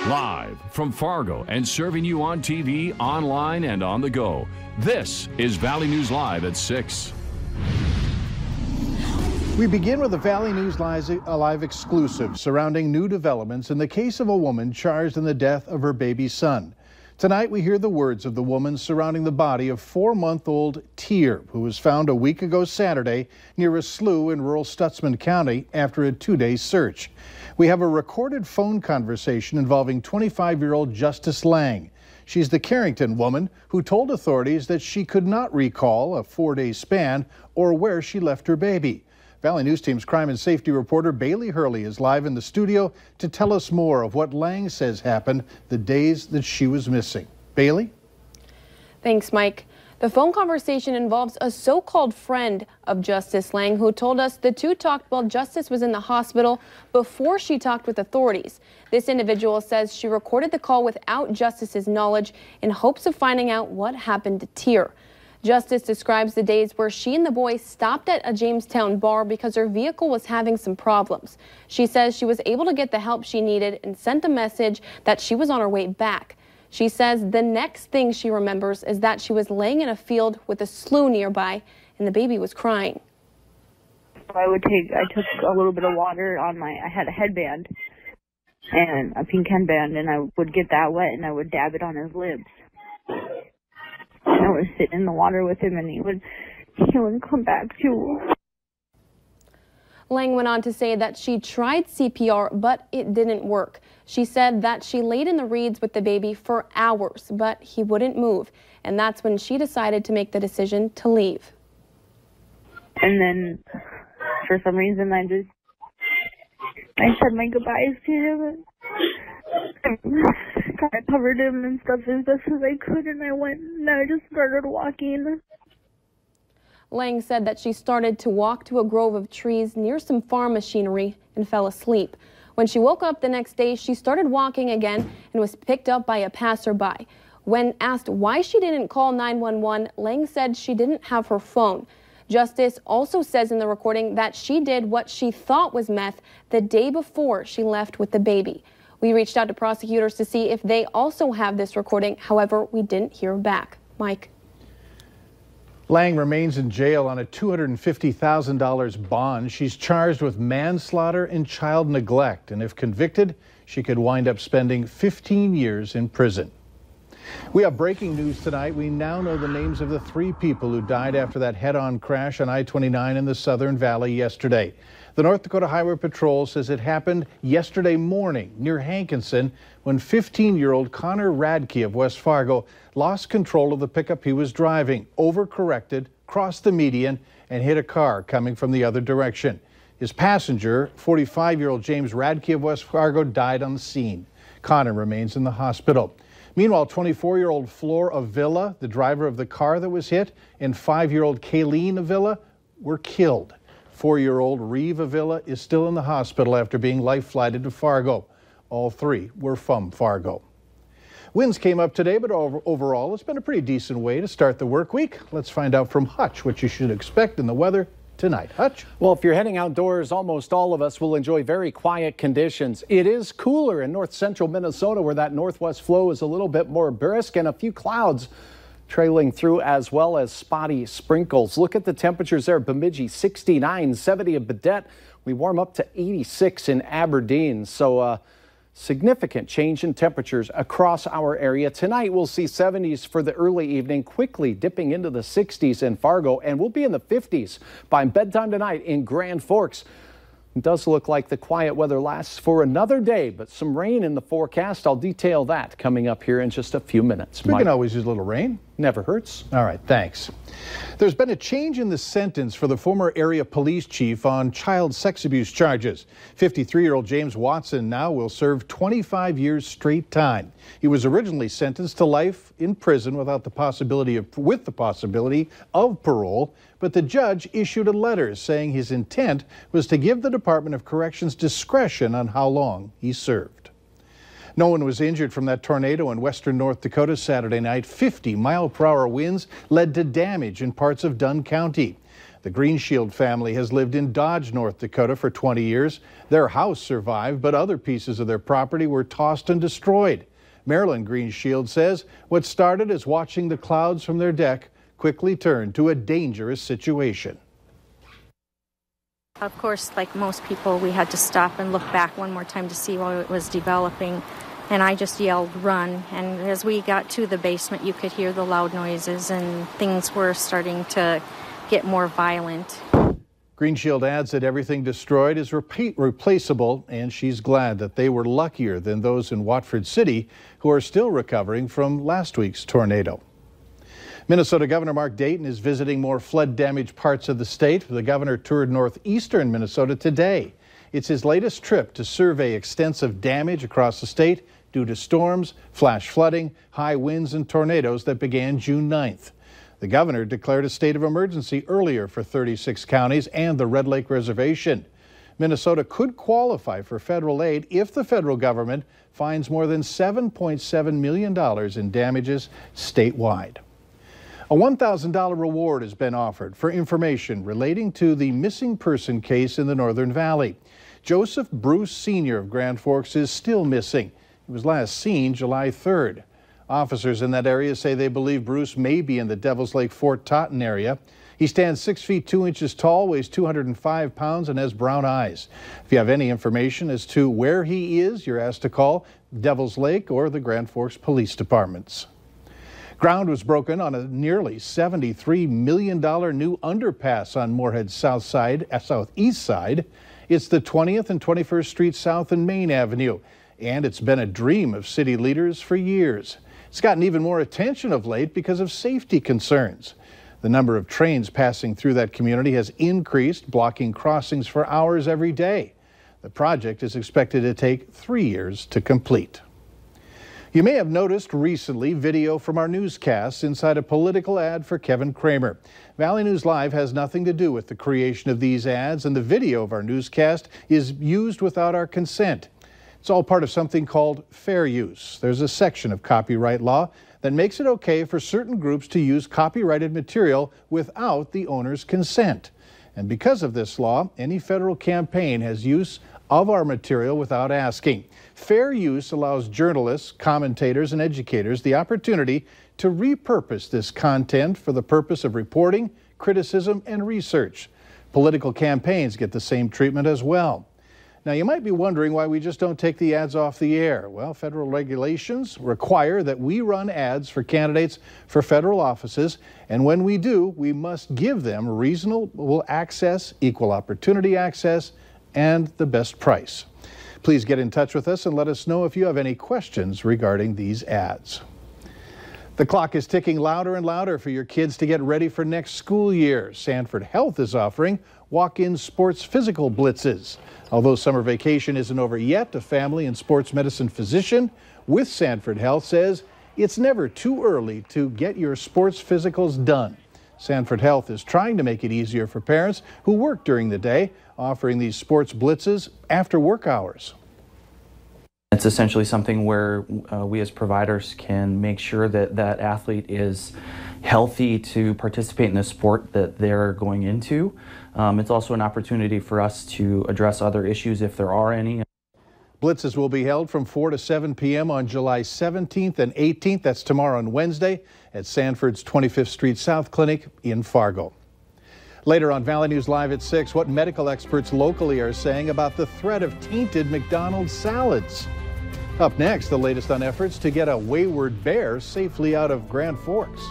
Live from Fargo and serving you on TV, online, and on the go. This is Valley News Live at 6. We begin with a Valley News Live exclusive surrounding new developments in the case of a woman charged in the death of her baby son. Tonight we hear the words of the woman surrounding the body of 4-month-old Tyr, who was found a week ago Saturday near a slough in rural Stutsman County after a 2-day search. We have a recorded phone conversation involving 25-year-old Justice Lang. She's the Carrington woman who told authorities that she could not recall a 4-day span or where she left her baby. Valley News Team's crime and safety reporter Bailey Hurley is live in the studio to tell us more of what Lang says happened the days that she was missing. Bailey? Thanks, Mike. The phone conversation involves a so-called friend of Justice Lang who told us the two talked while Justice was in the hospital before she talked with authorities. This individual says she recorded the call without Justice's knowledge in hopes of finding out what happened to Tyr. Justice describes the days where she and the boy stopped at a Jamestown bar because her vehicle was having some problems. She says she was able to get the help she needed and sent a message that she was on her way back. She says the next thing she remembers is that she was laying in a field with a slough nearby and the baby was crying. I took a little bit of water on I had a headband and a pink headband, and I would get that wet and I would dab it on his lips. And I would sit in the water with him and he would come back too. Lang went on to say that she tried CPR, but it didn't work. She said that she laid in the reeds with the baby for hours, but he wouldn't move. And that's when she decided to make the decision to leave. And then, for some reason, I said my goodbyes to him. I covered him and stuff as best as I could, and I went and I just started walking. Lang said that she started to walk to a grove of trees near some farm machinery and fell asleep. When she woke up the next day, she started walking again and was picked up by a passerby. When asked why she didn't call 911, Lang said she didn't have her phone. Justice also says in the recording that she did what she thought was meth the day before she left with the baby. We reached out to prosecutors to see if they also have this recording. However, we didn't hear back. Mike. Lang remains in jail on a $250,000 bond. She's charged with manslaughter and child neglect, and if convicted, she could wind up spending 15 years in prison. We have breaking news tonight. We now know the names of the 3 people who died after that head-on crash on I-29 in the Southern Valley yesterday. The North Dakota Highway Patrol says it happened yesterday morning near Hankinson when 15-year-old Connor Radke of West Fargo lost control of the pickup he was driving, overcorrected, crossed the median, and hit a car coming from the other direction. His passenger, 45-year-old James Radke of West Fargo, died on the scene. Connor remains in the hospital. Meanwhile, 24-year-old Flor Avila, the driver of the car that was hit, and 5-year-old Kayleen Avila were killed. 4-year-old Reeve Avila is still in the hospital after being life-flighted to Fargo. All 3 were from Fargo. Winds came up today, but overall it's been a pretty decent way to start the work week. Let's find out from Hutch what you should expect in the weather tonight. Hutch? Well, if you're heading outdoors, almost all of us will enjoy very quiet conditions. It is cooler in north central Minnesota where that northwest flow is a little bit more brisk and a few clouds trailing through, as well as spotty sprinkles. Look at the temperatures there. Bemidji 69, 70 at Baudette. We warm up to 86 in Aberdeen. So significant change in temperatures across our area. Tonight we'll see 70s for the early evening, quickly dipping into the 60s in Fargo, and we'll be in the 50s by bedtime tonight in Grand Forks. It does look like the quiet weather lasts for another day, but some rain in the forecast. I'll detail that coming up here in just a few minutes. We can always use a little rain. Never hurts. All right, thanks. There's been a change in the sentence for the former area police chief on child sex abuse charges. 53-year-old James Watson now will serve 25 years straight time. He was originally sentenced to life in prison with the possibility of parole, but the judge issued a letter saying his intent was to give the Department of Corrections discretion on how long he served. No one was injured from that tornado in western North Dakota Saturday night. 50-mile-per-hour winds led to damage in parts of Dunn County. The Greenshield family has lived in Dodge, North Dakota for 20 years. Their house survived, but other pieces of their property were tossed and destroyed. Marilyn Greenshield says what started as watching the clouds from their deck quickly turned to a dangerous situation. Of course, like most people, we had to stop and look back one more time to see what it was developing. And I just yelled, "Run." And as we got to the basement, you could hear the loud noises and things were starting to get more violent. Greenshield adds that everything destroyed is replaceable, and she's glad that they were luckier than those in Watford City who are still recovering from last week's tornado. Minnesota Governor Mark Dayton is visiting more flood-damaged parts of the state. The governor toured northeastern Minnesota today. It's his latest trip to survey extensive damage across the state due to storms, flash flooding, high winds, and tornadoes that began June 9th. The governor declared a state of emergency earlier for 36 counties and the Red Lake Reservation. Minnesota could qualify for federal aid if the federal government finds more than $7.7 million in damages statewide. A $1,000 reward has been offered for information relating to the missing person case in the Northern Valley. Joseph Bruce Sr. of Grand Forks is still missing. He was last seen July 3rd. Officers in that area say they believe Bruce may be in the Devil's Lake Fort Totten area. He stands 6 feet 2 inches tall, weighs 205 pounds, and has brown eyes. If you have any information as to where he is, you're asked to call Devil's Lake or the Grand Forks Police Departments. Ground was broken on a nearly $73 million new underpass on Moorhead's southeast side. It's the 20th and 21st Street South and Main Avenue, and it's been a dream of city leaders for years. It's gotten even more attention of late because of safety concerns. The number of trains passing through that community has increased, blocking crossings for hours every day. The project is expected to take 3 years to complete. You may have noticed recently video from our newscasts inside a political ad for Kevin Cramer. Valley News Live has nothing to do with the creation of these ads, and the video of our newscast is used without our consent. It's all part of something called fair use. There's a section of copyright law that makes it okay for certain groups to use copyrighted material without the owner's consent. And because of this law, any federal campaign has use of our material without asking. Fair use allows journalists, commentators, and educators the opportunity to repurpose this content for the purpose of reporting, criticism, and research. Political campaigns get the same treatment as well. Now, you might be wondering why we just don't take the ads off the air. Well, federal regulations require that we run ads for candidates for federal offices, and when we do, we must give them reasonable access, equal opportunity access, and the best price. Please get in touch with us and let us know if you have any questions regarding these ads. The clock is ticking louder and louder for your kids to get ready for next school year. Sanford Health is offering walk-in sports physical blitzes. Although summer vacation isn't over yet, a family and sports medicine physician with Sanford Health says it's never too early to get your sports physicals done. Sanford Health is trying to make it easier for parents who work during the day, offering these sports blitzes after work hours. It's essentially something where we as providers can make sure that that athlete is healthy to participate in the sport that they're going into. It's also an opportunity for us to address other issues if there are any. Blitzes will be held from 4 to 7 p.m. on July 17th and 18th. That's tomorrow and Wednesday at Sanford's 25th Street South Clinic in Fargo. Later on Valley News Live at 6, what medical experts locally are saying about the threat of tainted McDonald's salads. Up next, the latest on efforts to get a wayward bear safely out of Grand Forks.